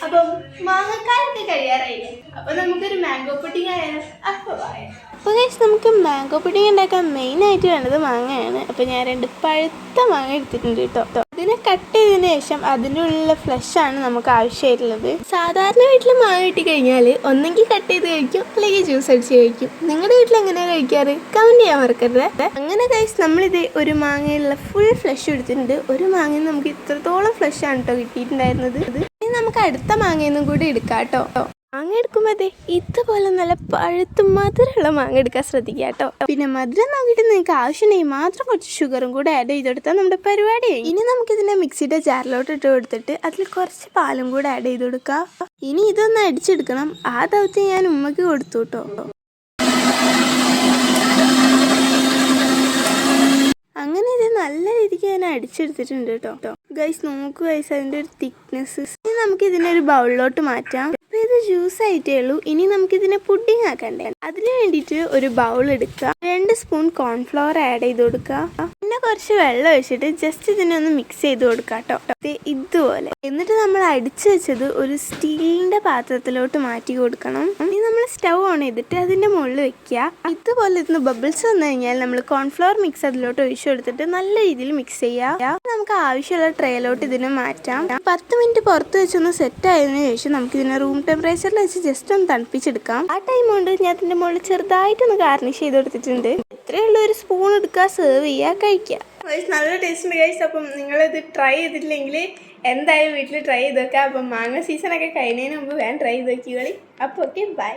അപ്പം മാങ്ങക്കാലൊക്കെ കഴിയാറായില്ലേ, അപ്പൊ നമുക്കൊരു മാംഗോ പുഡിംഗ് ആയാലും. അപ്പോൾ നമുക്ക് മാംഗോ പുഡിംഗ് ഉണ്ടാക്കാൻ മെയിനായിട്ട് വേണ്ടത് മാങ്ങയാണ്. അപ്പോൾ ഞാൻ 2 പഴുത്ത മാങ്ങ എടുത്തിട്ടുണ്ട് കേട്ടോ. ഇതിനെ കട്ട് ചെയ്തതിന് ശേഷം അതിൻ്റെ ഉള്ളിലുള്ള ഫ്ലഷാണ് നമുക്ക് ആവശ്യമായിട്ടുള്ളത്. സാധാരണ വീട്ടിൽ മാങ്ങ കിട്ടി കഴിഞ്ഞാൽ ഒന്നെങ്കിൽ കട്ട് ചെയ്ത് കഴിക്കും, അല്ലെങ്കിൽ ജ്യൂസ് അടിച്ച് കഴിക്കും. നിങ്ങളുടെ വീട്ടിൽ എങ്ങനെയാണ് കഴിക്കാറ്? കമൻറ്റ് ചെയ്യാൻ മറക്കരുത്. അങ്ങനെ ഗൈസ് നമ്മളിത് ഒരു മാങ്ങയിലുള്ള ഫുൾ ഫ്ലഷ് എടുത്തിട്ടുണ്ട്. ഒരു മാങ്ങയിൽ നമുക്ക് ഇത്രത്തോളം ഫ്ലഷാണ് കേട്ടോ കിട്ടിയിട്ടുണ്ടായിരുന്നത്. ഇനി നമുക്ക് അടുത്ത മാങ്ങയൊന്നും കൂടി എടുക്കാം കേട്ടോ. മാങ്ങ എടുക്കുമ്പോൾ അതെ ഇതുപോലെ നല്ല പഴുത്ത് മധുരമുള്ള മാങ്ങ എടുക്കാൻ ശ്രദ്ധിക്കുക കേട്ടോ. പിന്നെ മധുരം നോക്കിയിട്ട് നിങ്ങൾക്ക് ആവശ്യമുണ്ടെങ്കിൽ മാത്രം കുറച്ച് ഷുഗറും കൂടെ ആഡ് ചെയ്തെടുത്താൽ നമ്മുടെ പരിപാടിയായി. ഇനി നമുക്കിതിനെ മിക്സിയുടെ ജാറിലോട്ട് ഇട്ട് കൊടുത്തിട്ട് അതിൽ കുറച്ച് പാലും കൂടെ ആഡ് ചെയ്ത് കൊടുക്കാം. ഇനി ഇതൊന്ന് അടിച്ചെടുക്കണം. ആ ദൗത്യം ഞാൻ ഉമ്മക്ക് കൊടുത്തു കേട്ടോ. അങ്ങനെ ഇത് നല്ല രീതിക്ക് ഞാൻ അടിച്ചെടുത്തിട്ടുണ്ട് കേട്ടോ. ഗൈസ് നോക്കൂ ഗൈസ് അതിൻ്റെ ഒരു തിക്നെസ്. ഇനി നമുക്ക് ഇതിനൊരു ബൗളിലോട്ട് മാറ്റാം. അപ്പോൾ ഇത് ജ്യൂസ് ആയിട്ടേ ഉള്ളൂ. ഇനി നമുക്കിതിനെ പുഡിംഗ് ആക്കണ്ടേ. അതിന് വേണ്ടിയിട്ട് ഒരു ബൗൾ എടുക്കുക, 2 സ്പൂൺ കോൺഫ്ലവർ ആഡ് ചെയ്ത് കൊടുക്കുക, പിന്നെ കുറച്ച് വെള്ളം ഒഴിച്ചിട്ട് ജസ്റ്റ് ഇതിനെ ഒന്ന് മിക്സ് ചെയ്ത് കൊടുക്കുക കേട്ടോ. ഇതുപോലെ. എന്നിട്ട് നമ്മൾ അടിച്ചു വെച്ചത് ഒരു സ്റ്റീലിൻ്റെ പാത്രത്തിലോട്ട് മാറ്റി കൊടുക്കണം. ഇനി നമ്മൾ സ്റ്റൗ ഓൺ ചെയ്തിട്ട് അതിൻ്റെ മുകളിൽ വെക്കുക. ഇതുപോലെ ഇരുന്ന് ബബിൾസ് വന്നു കഴിഞ്ഞാൽ നമ്മൾ കോൺഫ്ലവർ മിക്സ് അതിലോട്ട് ഒഴിച്ചു കൊടുത്തിട്ട് നല്ല രീതിയിൽ മിക്സ് ചെയ്യുക. നമുക്ക് ആവശ്യമുള്ള ട്രേയിലോട്ട് ഇതിനെ മാറ്റാം. 10 മിനിറ്റ് പുറത്ത് വെച്ചൊന്ന് സെറ്റ് ആയതിനു ശേഷം നമുക്ക് ഇതിനെ റൂം ടെമ്പറേച്ചറിൽ വെച്ച് ജസ്റ്റ് ഒന്ന് തണുപ്പിച്ചെടുക്കാം. ആ ടൈം കൊണ്ട് ഞാൻ ഇതിൻ്റെ മുകളിൽ ചെറുതായിട്ടൊന്ന് ഗാർണിഷ് ചെയ്ത് കൊടുത്തിട്ടുണ്ട്. ഇത്രയുള്ള ഒരു സ്പൂൺ എടുക്കുക, സെർവ് ചെയ്യുക, കഴിക്കുക. നല്ല ടേസ്റ്റ് ഉണ്ട് ഗൈസ്. അപ്പം നിങ്ങളിത് ട്രൈ ചെയ്തിട്ടില്ലെങ്കിൽ എന്തായാലും വീട്ടിൽ ട്രൈ ചെയ്ത് വെക്കുക. അപ്പം മാങ്ങ സീസണൊക്കെ കഴിഞ്ഞതിന് മുമ്പ് വേഗം ട്രൈ ചെയ്ത് വെക്കുക. അപ്പോൾ ഓക്കെ, ബൈ.